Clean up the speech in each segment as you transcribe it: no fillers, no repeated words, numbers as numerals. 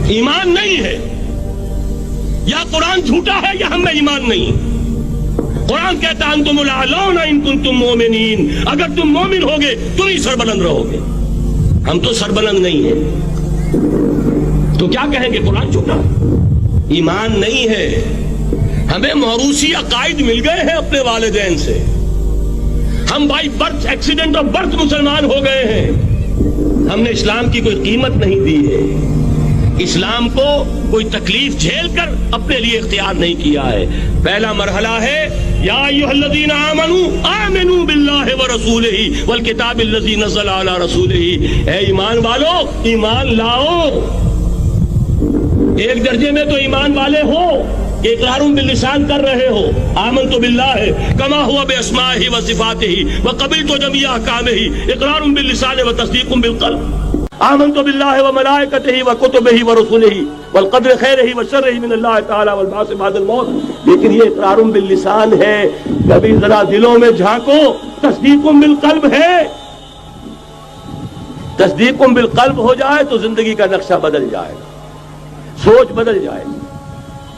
ایمان نہیں ہے، یا قرآن جھوٹا ہے یا ہم میں ایمان نہیں۔ قرآن کہتا ہے انتم الاعلون ان کنتم مومنین، اگر تم مومن ہوگے تم ہی سربلند رہو گے، ہم تو سربلند نہیں ہیں، تو کیا کہیں گے قرآن جھوٹا؟ ایمان نہیں ہے۔ ہمیں موروثی عقائد مل گئے ہیں اپنے والدین سے، ہم by birth accident of birth مسلمان ہو گئے ہیں، ہم نے اسلام کی کوئی قیمت نہیں دی ہے، اسلام کو کوئی تکلیف جھیل کر اپنے لیے اختیار نہیں کیا ہے۔ پہلا مرحلہ ہے یا ایھا الذین آمنوا آمنوا باللہ ورسولہ والکتاب الذی نزل علی رسولہ، اے ایمان والو ایمان لاؤ۔ ایک درجے میں تو ایمان والے ہو کہ اقرار باللسان کر رہے ہو، آمنت باللہ کما ہوا باسمائہ وصفاتہ وقبلت جمیع احکامہ، اقرار باللسان وتصدیق بالقلب، آمنت باللہ وملائکتہ وکتبہ ورسلہ والقدر خیرہ وشرہ من اللہ تعالی والبعث بعد الموت۔ لیکن یہ اقرار باللسان ہے، کبھی ذرا دلوں میں جھانکو، تصدیق بالقلب ہے۔ تصدیق بالقلب ہو جائے تو زندگی کا نقشہ بدل جائے گا، سوچ بدل جائے گی،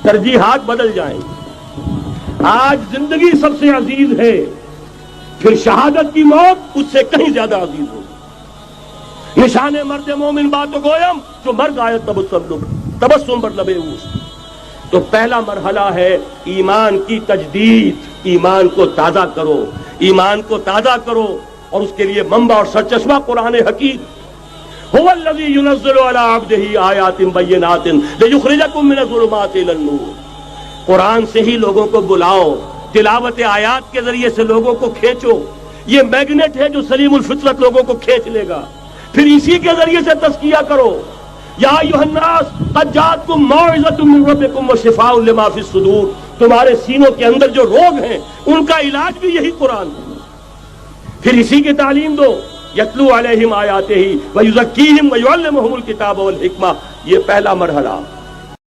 ترجیحات بدل جائیں گی۔ آج زندگی سب سے عزیز ہے، پھر شہادت کی موت اس سے کہیں زیادہ عزیز ہوگی۔ نشان مرد مومن بات گویم جو مرد آیت تبسم بر لبے اوست۔ تو پہلا مرحلہ ہے ایمان کی تجدید، ایمان کو تازہ کرو، ایمان کو تازہ کرو، اور اس کے لیے منبع اور سرچشمہ قرآن حکیم۔ هو الذی ينزل علی عبدہ آیات بینات لیخرجکم من الظلمات الی النور۔ قرآن سے ہی لوگوں کو بلاؤ، تلاوت آیات کے ذریعے سے لوگوں کو کھینچو، یہ میگنیٹ ہے جو سلیم الفطرت لوگوں کو کھینچ لے گا، پھر اسی کے ذریعے سے تزکیہ کرو۔ یا ایھا الناس قد جاءتکم موعظۃ من ربکم وشفاء لما فی الصدور، تمہارے سینوں کے اندر جو روگ ہیں ان کا علاج بھی یہی قرآن ہے، پھر اسی کی تعلیم دو۔ یتلو علیہم آیاتہ ویزکیہم ویعلمہم الکتاب والحکمہ، یہ پہلا مرحلہ۔